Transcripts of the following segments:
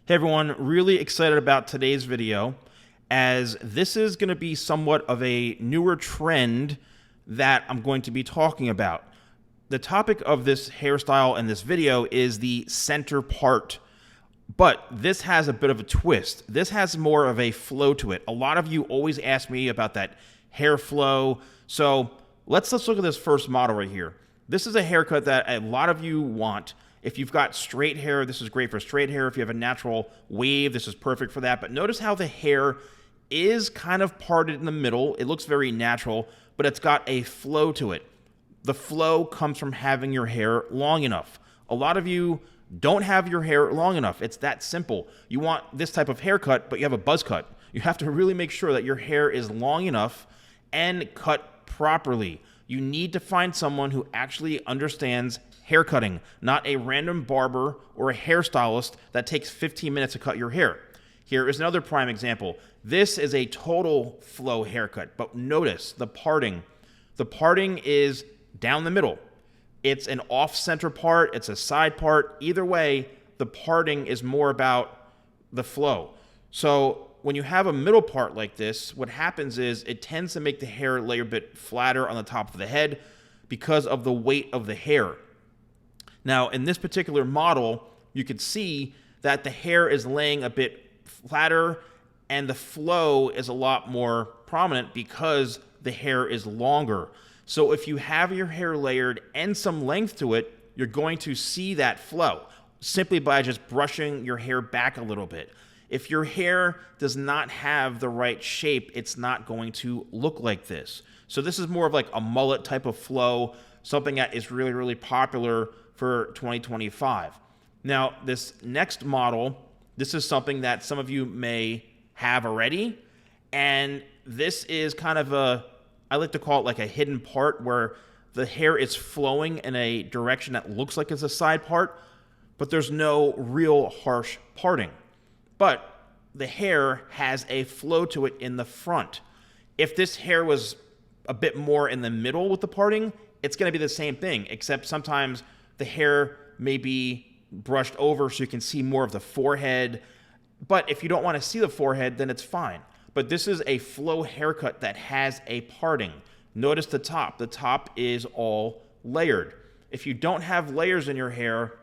Hey everyone, really excited about today's video as this is going to be somewhat of a newer trend that I'm going to be talking about. The topic of this hairstyle and this video is the center part, but this has a bit of a twist. This has more of a flow to it. A lot of you always ask me about that hair flow. So let's look at this first model right here. This is a haircut that a lot of you want. If you've got straight hair, this is great for straight hair. If you have a natural wave, this is perfect for that. But notice how the hair is kind of parted in the middle. It looks very natural, but it's got a flow to it. The flow comes from having your hair long enough. A lot of you don't have your hair long enough. It's that simple. You want this type of haircut, but you have a buzz cut. You have to really make sure that your hair is long enough and cut properly. You need to find someone who actually understands haircutting, not a random barber or a hairstylist that takes 15 minutes to cut your hair. Here is another prime example. This is a total flow haircut, but notice the parting. The parting is down the middle. It's an off-center part, it's a side part. Either way, the parting is more about the flow. So when you have a middle part like this, what happens is it tends to make the hair lay a bit flatter on the top of the head because of the weight of the hair. Now, in this particular model, you can see that the hair is laying a bit flatter and the flow is a lot more prominent because the hair is longer. So if you have your hair layered and some length to it, you're going to see that flow simply by just brushing your hair back a little bit. If your hair does not have the right shape, it's not going to look like this. So this is more of like a mullet type of flow, something that is really, really popular for 2025. Now, this next model, this is something that some of you may have already, and this is kind of I like to call it like a hidden part where the hair is flowing in a direction that looks like it's a side part, but there's no real harsh parting. But the hair has a flow to it in the front. If this hair was a bit more in the middle with the parting, it's going to be the same thing, except sometimes the hair may be brushed over so you can see more of the forehead. But if you don't want to see the forehead, then it's fine. But this is a flow haircut that has a parting. Notice the top. The top is all layered. If you don't have layers in your hair,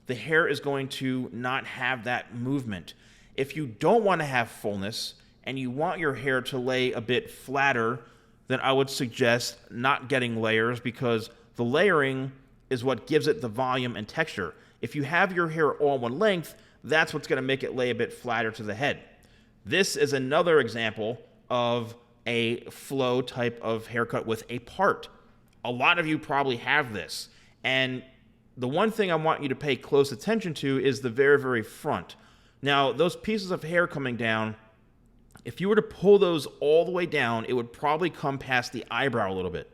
the hair is going to not have that movement. If you don't want to have fullness and you want your hair to lay a bit flatter, then I would suggest not getting layers because the layering is what gives it the volume and texture. If you have your hair all one length, that's what's going to make it lay a bit flatter to the head. This is another example of a flow type of haircut with a part. A lot of you probably have this. And the one thing I want you to pay close attention to is the very, very front. Now, those pieces of hair coming down, if you were to pull those all the way down, it would probably come past the eyebrow a little bit.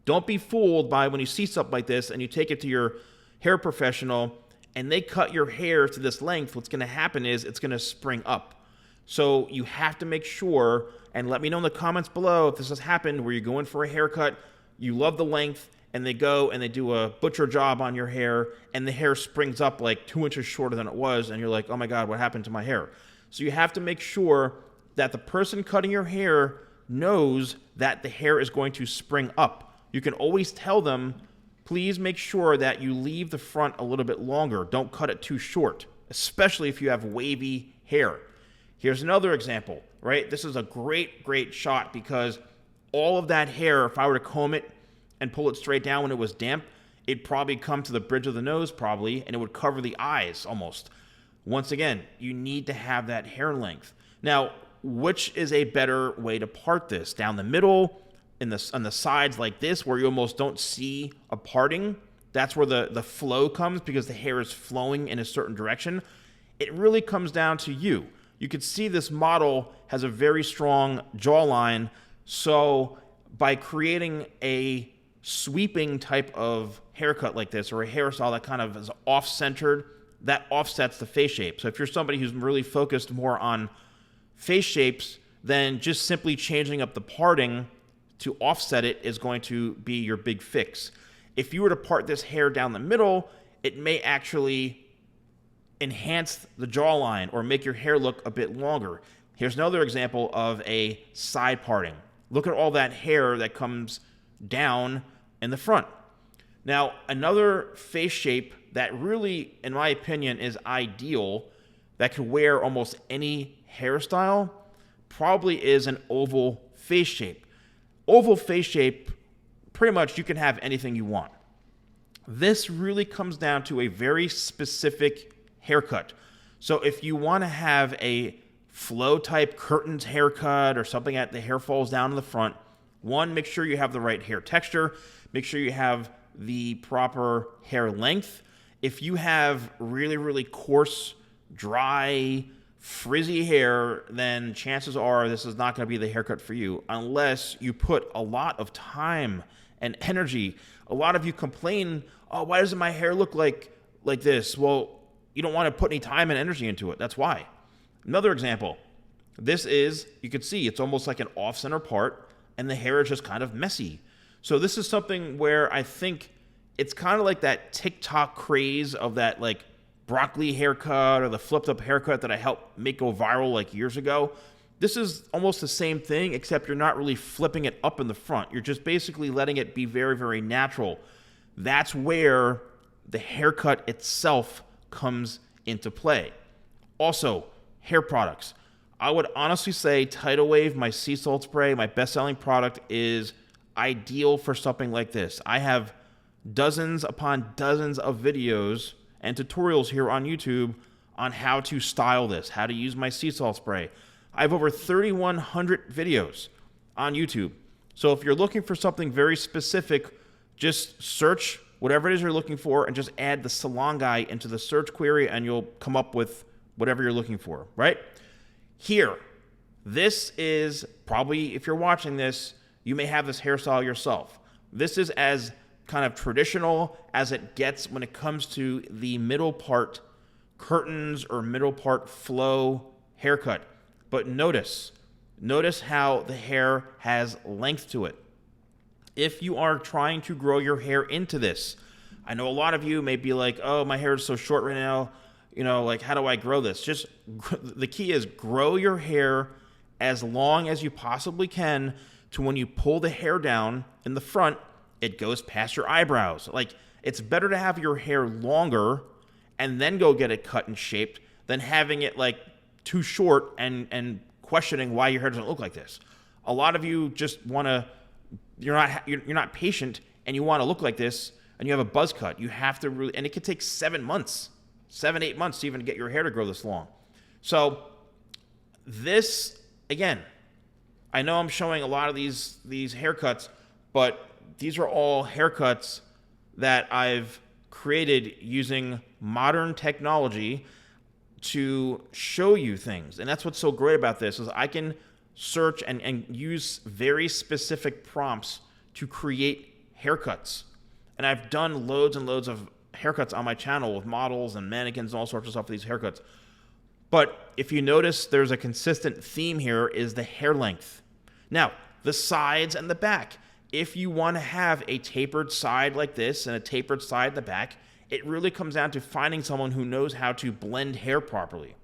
Don't be fooled by when you see something like this and you take it to your hair professional and they cut your hair to this length. What's going to happen is it's going to spring up. So you have to make sure, and let me know in the comments below if this has happened where you're going for a haircut, you love the length, and they go and they do a butcher job on your hair and the hair springs up like 2 inches shorter than it was and you're like, oh my God, what happened to my hair? So you have to make sure that the person cutting your hair knows that the hair is going to spring up. You can always tell them, please make sure that you leave the front a little bit longer. Don't cut it too short, especially if you have wavy hair. Here's another example, right? This is a great, great shot because all of that hair, if I were to comb it and pull it straight down when it was damp, it'd probably come to the bridge of the nose probably, and it would cover the eyes almost. Once again, you need to have that hair length. Now, which is a better way to part this? Down the middle, on the sides like this, where you almost don't see a parting? That's where the flow comes because the hair is flowing in a certain direction. It really comes down to you. You can see this model has a very strong jawline, so by creating a sweeping type of haircut like this or a hairstyle that kind of is off-centered, that offsets the face shape. So if you're somebody who's really focused more on face shapes, then just simply changing up the parting to offset it is going to be your big fix. If you were to part this hair down the middle, it may actually enhance the jawline or make your hair look a bit longer. Here's another example of a side parting. Look at all that hair that comes down in the front. Now, another face shape that really, in my opinion, is ideal, that could wear almost any hairstyle, probably is an oval face shape. Oval face shape, pretty much you can have anything you want. This really comes down to a very specific haircut. So if you want to have a flow type curtains haircut or something that the hair falls down in the front, one, make sure you have the right hair texture. Make sure you have the proper hair length. If you have really, really coarse, dry, frizzy hair, then chances are this is not going to be the haircut for you unless you put a lot of time and energy. A lot of you complain, oh, why doesn't my hair look like this? Well, you don't want to put any time and energy into it. That's why. Another example. This is, you can see, it's almost like an off-center part, and the hair is just kind of messy. So this is something where I think it's kind of like that TikTok craze of that like broccoli haircut or the flipped up haircut that I helped make go viral like years ago. This is almost the same thing, except you're not really flipping it up in the front. You're just basically letting it be very, very natural. That's where the haircut itself comes into play. Also, hair products. I would honestly say Tidal Wave, my sea salt spray, my best-selling product, is ideal for something like this. I have dozens upon dozens of videos and tutorials here on YouTube on how to style this, how to use my sea salt spray. I have over 3,100 videos on YouTube. So if you're looking for something very specific, just search whatever it is you're looking for and just add the Salon Guy into the search query and you'll come up with whatever you're looking for, right? Here, this is probably, if you're watching this, you may have this hairstyle yourself. This is as kind of traditional as it gets when it comes to the middle part curtains or middle part flow haircut. But notice how the hair has length to it. If you are trying to grow your hair into this, I know a lot of you may be like, oh, my hair is so short right now. You know, like, how do I grow this? Just the key is grow your hair as long as you possibly can to when you pull the hair down in the front, it goes past your eyebrows. Like, it's better to have your hair longer and then go get it cut and shaped than having it like too short and questioning why your hair doesn't look like this. A lot of you just want to, you're not patient and you want to look like this and you have a buzz cut. You have to really, and it could take 7 months, 8 months to even get your hair to grow this long. So this, again, I know I'm showing a lot of these haircuts, but these are all haircuts that I've created using modern technology to show you things. And that's what's so great about this is I can search and use very specific prompts to create haircuts. And I've done loads and loads of haircuts on my channel with models and mannequins and all sorts of stuff for these haircuts. But if you notice, there's a consistent theme here is the hair length. Now, the sides and the back. If you want to have a tapered side like this and a tapered side in the back, it really comes down to finding someone who knows how to blend hair properly.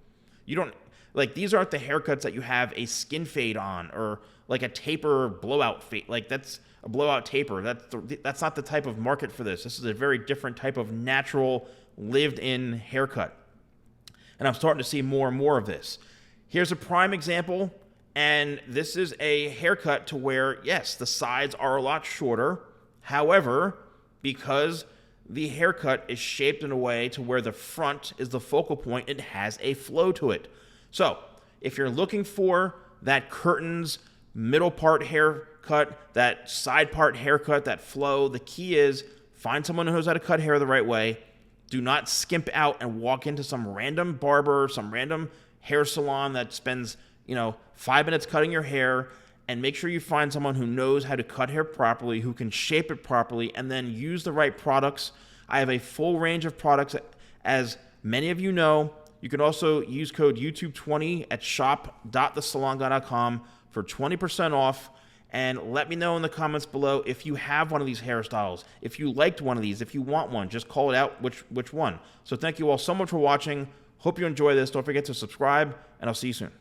You don't, like, these aren't the haircuts that you have a skin fade on or like a taper blowout fade. Like, that's a blowout taper. That's not the type of market for this. This is a very different type of natural, lived-in haircut. And I'm starting to see more and more of this. Here's a prime example. And this is a haircut to where, yes, the sides are a lot shorter. However, because the haircut is shaped in a way to where the front is the focal point, it has a flow to it. So if you're looking for that curtains, middle part haircut, that side part haircut, that flow, the key is find someone who knows how to cut hair the right way. Do not skimp out and walk into some random barber, some random hair salon that spends 5 minutes cutting your hair, and make sure you find someone who knows how to cut hair properly, who can shape it properly, and then use the right products. I have a full range of products. As many of you know, you can also use code YouTube20 at shop.thesalonguy.com for 20% off. And let me know in the comments below if you have one of these hairstyles, if you liked one of these, if you want one, just call it out which one. So thank you all so much for watching. Hope you enjoy this. Don't forget to subscribe, and I'll see you soon.